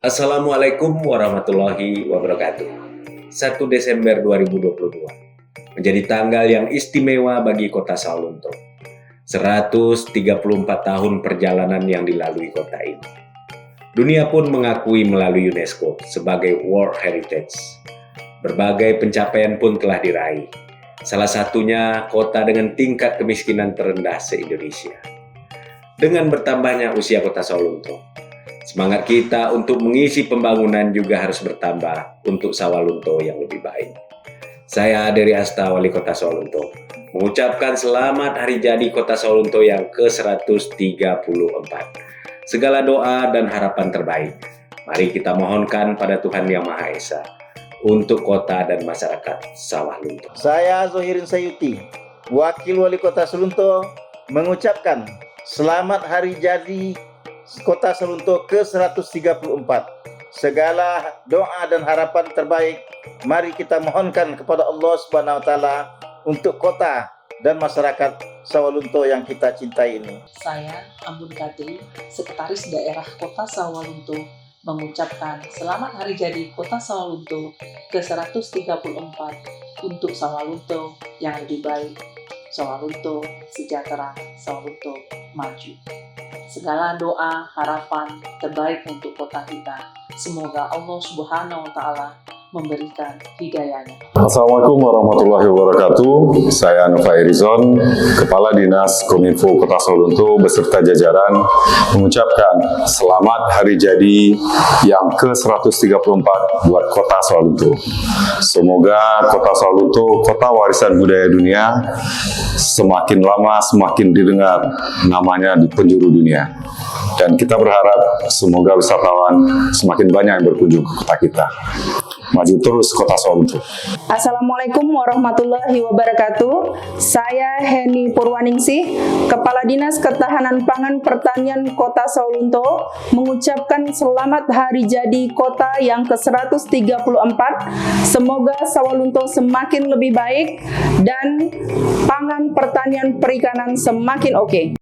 Assalamualaikum warahmatullahi wabarakatuh. 1 Desember 2022 menjadi tanggal yang istimewa bagi kota Sawalunto. 134 tahun perjalanan yang dilalui kota ini. Dunia pun mengakui melalui UNESCO sebagai World Heritage. Berbagai pencapaian pun telah diraih. Salah satunya kota dengan tingkat kemiskinan terendah se-Indonesia. Dengan bertambahnya usia kota Sawalunto, semangat kita untuk mengisi pembangunan juga harus bertambah untuk Sawalunto yang lebih baik. Saya Dery Asta, Wali Kota Sawalunto, mengucapkan selamat hari jadi Kota Sawalunto yang ke-134. Segala doa dan harapan terbaik, mari kita mohonkan pada Tuhan Yang Maha Esa untuk kota dan masyarakat Sawalunto. Saya Zohirin Sayuti, Wakil Wali Kota Sawalunto, mengucapkan selamat hari jadi Kota Sawalunto ke-134. Segala doa dan harapan terbaik mari kita mohonkan kepada Allah Subhanahu wa taala untuk kota dan masyarakat Sawalunto yang kita cintai ini. Saya Ambun Katri, Sekretaris Daerah Kota Sawalunto, mengucapkan selamat hari jadi Kota Sawalunto ke-134 untuk Sawalunto yang lebih baik, Sawalunto sejahtera, Sawalunto maju. Segala doa, harapan terbaik untuk kota kita. Semoga Allah Subhanahu wa taala memberikan hidayahnya. Assalamualaikum warahmatullahi wabarakatuh. Saya Nova Erizon, Kepala Dinas Kominfo Kota Sawalunto beserta jajaran mengucapkan selamat hari jadi yang ke-134 buat Kota Sawalunto. Semoga Kota Sawalunto, kota warisan budaya dunia, semakin lama semakin didengar namanya di penjuru dunia. Dan kita berharap semoga wisatawan semakin banyak yang berkunjung ke kota kita. Maju terus Kota Sawalunto. Assalamualaikum warahmatullahi wabarakatuh. Saya Heni Purwaningsih, Kepala Dinas Ketahanan Pangan Pertanian Kota Sawalunto, mengucapkan selamat hari jadi kota yang ke-134. Semoga Sawalunto semakin lebih baik dan pangan pertanian perikanan semakin oke.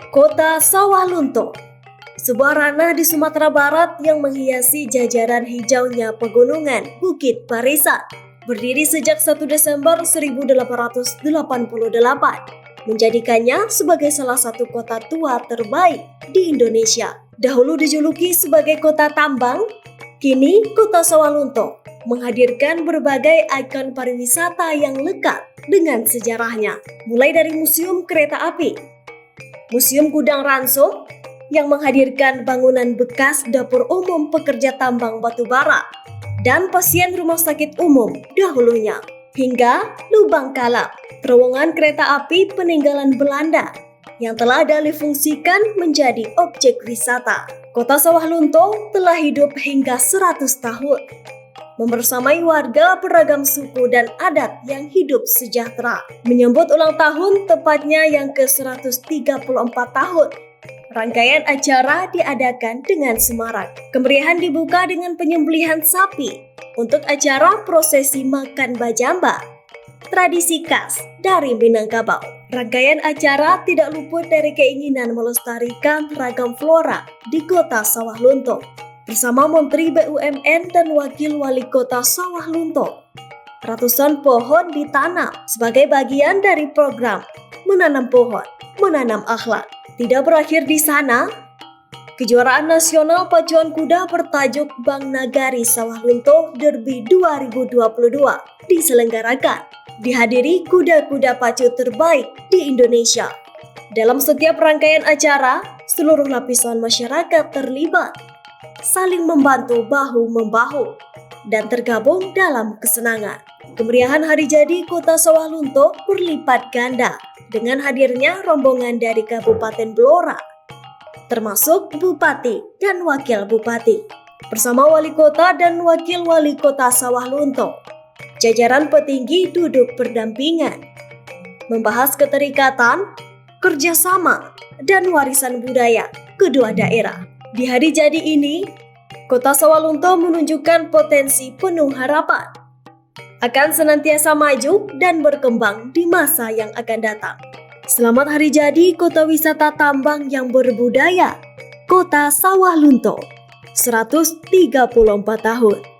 Kota Sawalunto, sebuah ranah di Sumatera Barat yang menghiasi jajaran hijaunya pegunungan Bukit Barisan. Berdiri sejak 1 Desember 1888, menjadikannya sebagai salah satu kota tua terbaik di Indonesia. Dahulu dijuluki sebagai kota tambang, kini Kota Sawalunto menghadirkan berbagai ikon pariwisata yang lekat dengan sejarahnya. Mulai dari Museum Kereta Api, Museum Gudang Ranso yang menghadirkan bangunan bekas dapur umum pekerja tambang batubara dan pasien rumah sakit umum dahulunya, hingga Lubang Kalap, terowongan kereta api peninggalan Belanda yang telah dialihfungsikan menjadi objek wisata. Kota Sawalunto telah hidup hingga 100 tahun, membersamai warga beragam suku dan adat yang hidup sejahtera. Menyambut ulang tahun tepatnya yang ke-134 tahun, rangkaian acara diadakan dengan semarak. Kemeriahan dibuka dengan penyembelihan sapi untuk acara prosesi makan bajamba, tradisi khas dari Minangkabau. Rangkaian acara tidak luput dari keinginan melestarikan ragam flora di Kota Sawalunto. Bersama Menteri BUMN dan Wakil Wali Kota Sawalunto, ratusan pohon ditanam sebagai bagian dari program Menanam Pohon, Menanam Akhlak. Tidak berakhir di sana, kejuaraan nasional pacuan kuda bertajuk Bank Nagari Sawalunto Derby 2022 diselenggarakan. Dihadiri kuda-kuda pacu terbaik di Indonesia. Dalam setiap rangkaian acara, seluruh lapisan masyarakat terlibat, saling membantu bahu-membahu, dan tergabung dalam kesenangan. Kemeriahan hari jadi Kota Sawalunto berlipat ganda dengan hadirnya rombongan dari Kabupaten Blora, termasuk Bupati dan Wakil Bupati. Bersama Wali Kota dan Wakil Wali Kota Sawalunto, jajaran petinggi duduk berdampingan, membahas keterikatan, kerjasama, dan warisan budaya kedua daerah. Di hari jadi ini, Kota Sawalunto menunjukkan potensi penuh harapan akan senantiasa maju dan berkembang di masa yang akan datang. Selamat hari jadi Kota Wisata Tambang yang berbudaya, Kota Sawalunto, 134 tahun.